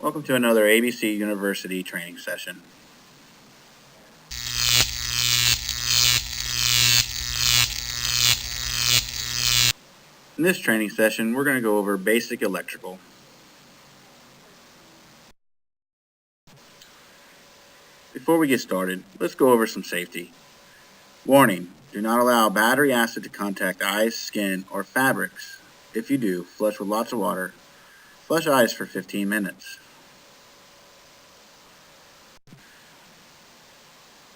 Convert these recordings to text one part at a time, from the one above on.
Welcome to another ABC University training session. In this training session, we're going to go over basic electrical. Before we get started, let's go over some safety. Warning, do not allow battery acid to contact eyes, skin, or fabrics. If you do, flush with lots of water. Flush eyes for 15 minutes.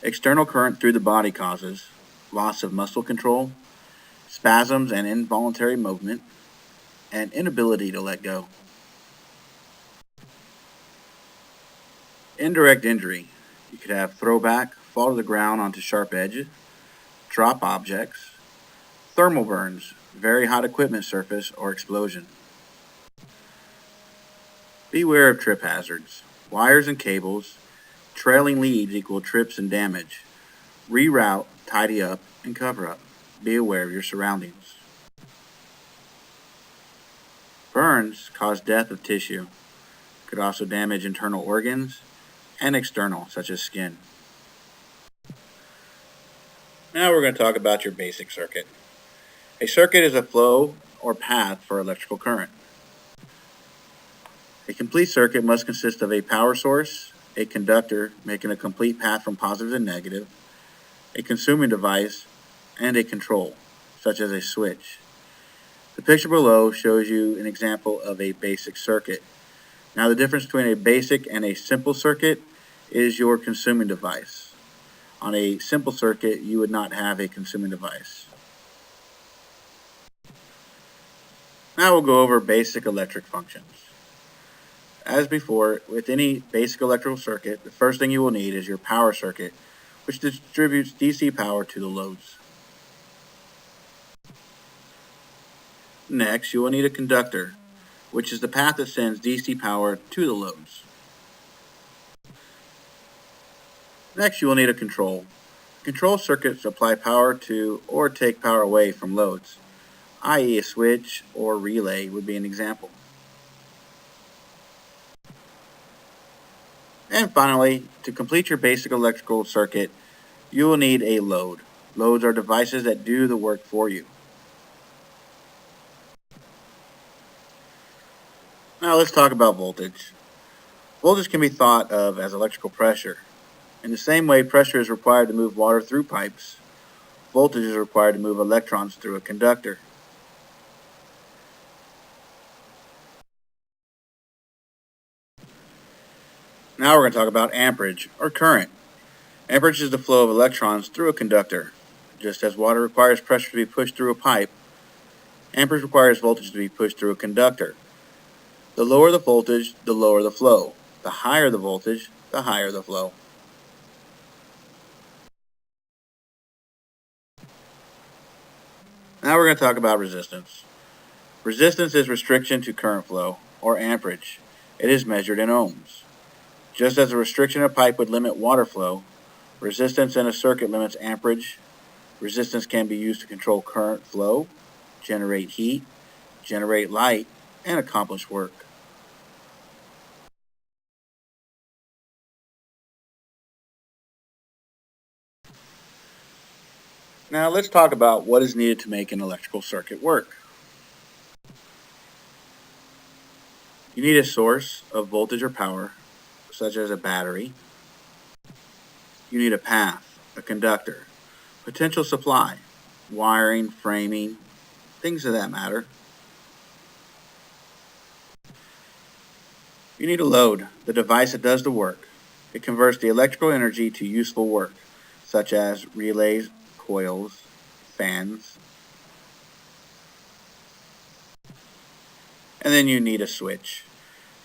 External current through the body causes loss of muscle control, spasms and involuntary movement, and inability to let go. Indirect injury. You could have throwback, fall to the ground onto sharp edges, drop objects, thermal burns, very hot equipment surface, or explosion. Beware of trip hazards. Wires and cables, trailing leads equal trips and damage. Reroute, tidy up, and cover up. Be aware of your surroundings. Burns cause death of tissue. Could also damage internal organs and external, such as skin. Now we're going to talk about your basic circuit. A circuit is a flow or path for electrical current. A complete circuit must consist of a power source, a conductor making a complete path from positive to negative, a consuming device, and a control, such as a switch. The picture below shows you an example of a basic circuit. Now the difference between a basic and a simple circuit is your consuming device. On a simple circuit, you would not have a consuming device. Now we'll go over basic electric functions. As before, with any basic electrical circuit, the first thing you will need is your power circuit, which distributes DC power to the loads. Next, you will need a conductor, which is the path that sends DC power to the loads. Next, you will need a control. Control circuits supply power to or take power away from loads, i.e. a switch or relay would be an example. And finally, to complete your basic electrical circuit, you will need a load. Loads are devices that do the work for you. Now let's talk about voltage. Voltage can be thought of as electrical pressure. In the same way pressure is required to move water through pipes, voltage is required to move electrons through a conductor. Now we're going to talk about amperage, or current. Amperage is the flow of electrons through a conductor. Just as water requires pressure to be pushed through a pipe, amperage requires voltage to be pushed through a conductor. The lower the voltage, the lower the flow. The higher the voltage, the higher the flow. Now we're going to talk about resistance. Resistance is restriction to current flow, or amperage. It is measured in ohms. Just as a restriction in a pipe would limit water flow, resistance in a circuit limits amperage. Resistance can be used to control current flow, generate heat, generate light, and accomplish work. Now let's talk about what is needed to make an electrical circuit work. You need a source of voltage or power, such as a battery. You need a path, a conductor, potential supply, wiring, framing, things of that matter. You need a load, the device that does the work. It converts the electrical energy to useful work, such as relays, coils, fans. And then you need a switch.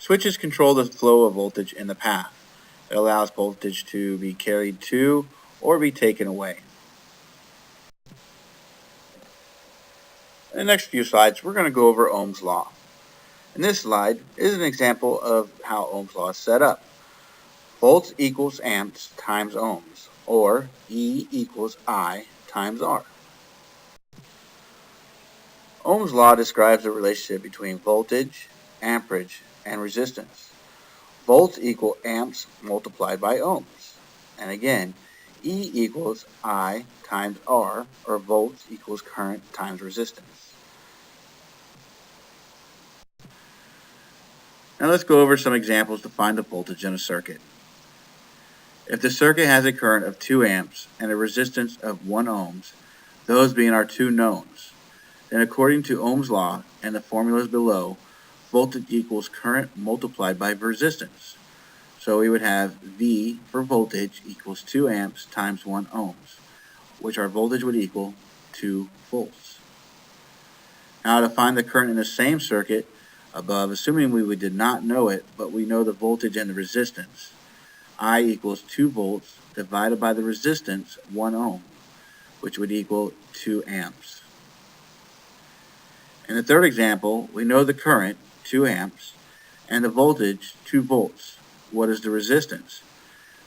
Switches control the flow of voltage in the path. It allows voltage to be carried to or be taken away. In the next few slides, we're going to go over Ohm's law. In this slide is an example of how Ohm's law is set up. Volts equals amps times ohms, or E equals I times R. Ohm's law describes the relationship between voltage, amperage, and resistance. Volts equal amps multiplied by ohms. And again, E equals I times R, or volts equals current times resistance. Now let's go over some examples to find the voltage in a circuit. If the circuit has a current of 2 amps and a resistance of 1 ohms, those being our two knowns, then according to Ohm's law and the formulas below, voltage equals current multiplied by resistance. So we would have V for voltage equals 2 amps times 1 ohms, which our voltage would equal 2 volts. Now to find the current in the same circuit above, assuming we did not know it, but we know the voltage and the resistance, I equals 2 volts divided by the resistance 1 ohm, which would equal 2 amps. In the third example, we know the current, 2 amps, and the voltage, 2 volts. What is the resistance?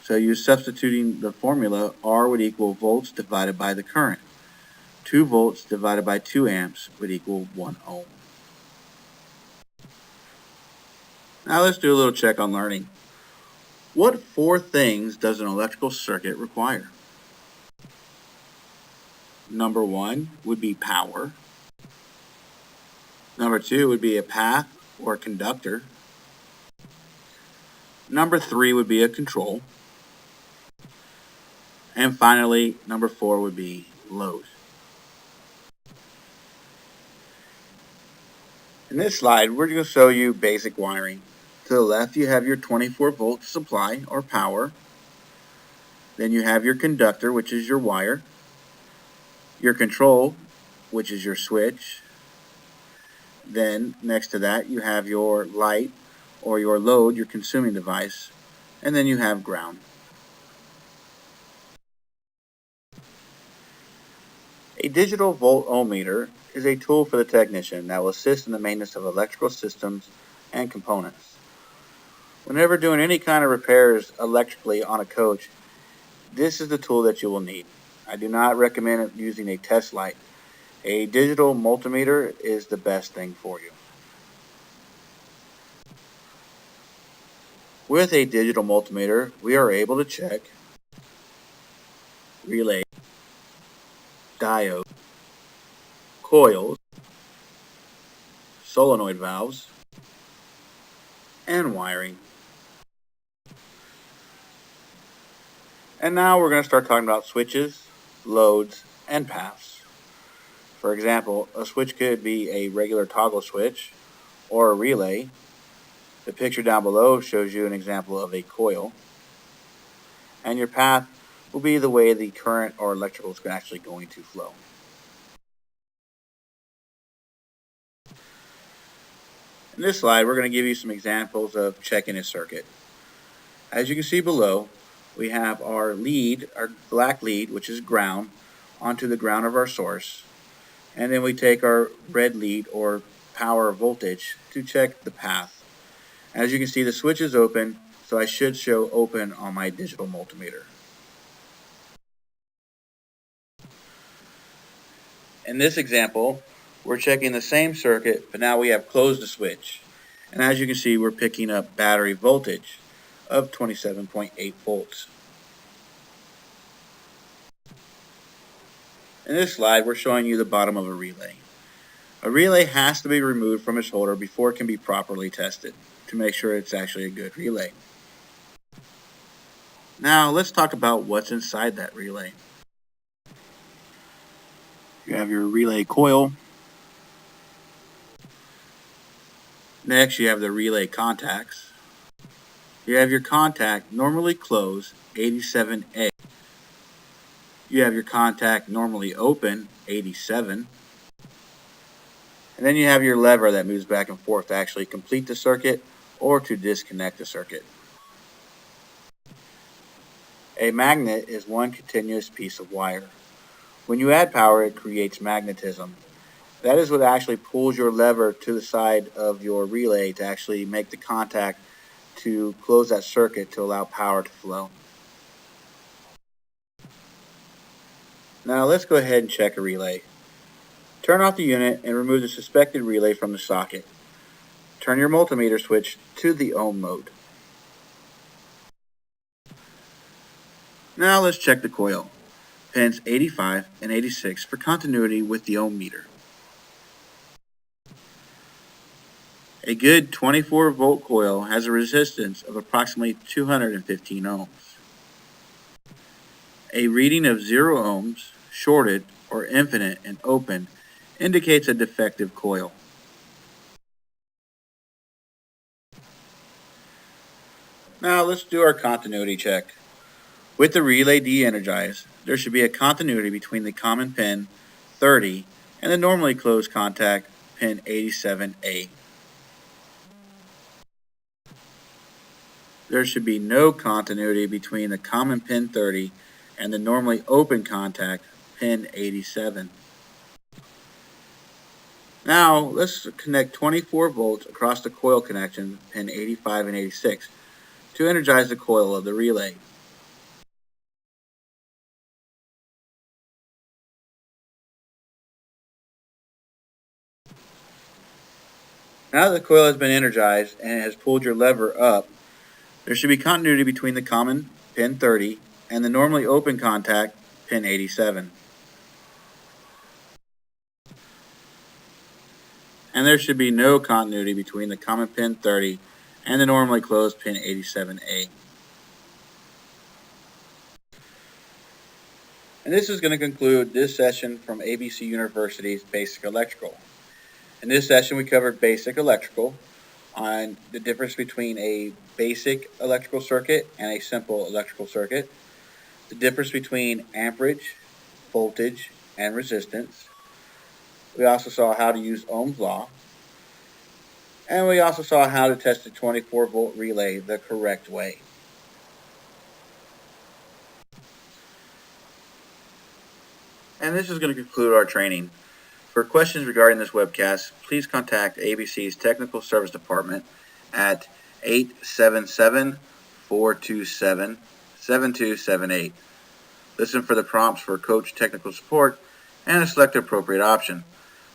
So you substituting the formula, R would equal volts divided by the current. 2 volts divided by 2 amps would equal 1 ohm. Now let's do a little check on learning. What 4 things does an electrical circuit require? Number 1 would be power. Number 2 would be a path or conductor. Number 3 would be a control. And finally, number 4 would be load. In this slide, we're going to show you basic wiring. To the left, you have your 24-volt supply or power. Then you have your conductor, which is your wire. Your control, which is your switch. Then, next to that, you have your light or your load, your consuming device. And then you have ground. A digital volt ohm meter is a tool for the technician that will assist in the maintenance of electrical systems and components. Whenever doing any kind of repairs electrically on a coach, this is the tool that you will need. I do not recommend using a test light. A digital multimeter is the best thing for you. With a digital multimeter, we are able to check relay, diode, coils, solenoid valves, and wiring. And now we're going to start talking about switches, loads, and paths. For example, a switch could be a regular toggle switch or a relay. The picture down below shows you an example of a coil. And your path will be the way the current or electrical is actually going to flow. In this slide, we're going to give you some examples of checking a circuit. As you can see below, we have our lead, our black lead, which is ground, onto the ground of our source. And then we take our red lead or power voltage to check the path. As you can see, the switch is open, so I should show open on my digital multimeter. In this example, we're checking the same circuit, but now we have closed the switch. And as you can see, we're picking up battery voltage of 27.8 volts. In this slide, we're showing you the bottom of a relay. A relay has to be removed from its holder before it can be properly tested to make sure it's actually a good relay. Now, let's talk about what's inside that relay. You have your relay coil. Next, you have the relay contacts. You have your contact normally closed, 87A. You have your contact normally open, 87. And then you have your lever that moves back and forth to actually complete the circuit or to disconnect the circuit. A magnet is one continuous piece of wire. When you add power, it creates magnetism. That is what actually pulls your lever to the side of your relay to actually make the contact to close that circuit to allow power to flow. Now let's go ahead and check a relay. Turn off the unit and remove the suspected relay from the socket. Turn your multimeter switch to the ohm mode. Now let's check the coil, pins 85 and 86 for continuity with the ohm meter. A good 24 volt coil has a resistance of approximately 215 ohms. A reading of 0 ohms, shorted, or infinite and open indicates a defective coil. Now let's do our continuity check. With the relay de-energized, there should be a continuity between the common pin 30 and the normally closed contact pin 87A. There should be no continuity between the common pin 30 and the normally open contact pin 87. Now let's connect 24 volts across the coil connection pin 85 and 86 to energize the coil of the relay. Now that the coil has been energized and it has pulled your lever up, there should be continuity between the common pin 30 and the normally open contact pin 87. And there should be no continuity between the common pin 30 and the normally closed pin 87A. And this is going to conclude this session from ABC University's Basic Electrical. In this session we covered basic electrical on the difference between a basic electrical circuit and a simple electrical circuit, the difference between amperage, voltage, and resistance. We also saw how to use Ohm's law, and we also saw how to test a 24 volt relay the correct way. And this is going to conclude our training. For questions regarding this webcast, please contact ABC's Technical Service Department at 877-427-7278. Listen for the prompts for Coach Technical Support and select the appropriate option.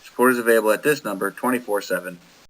Support is available at this number 24/7.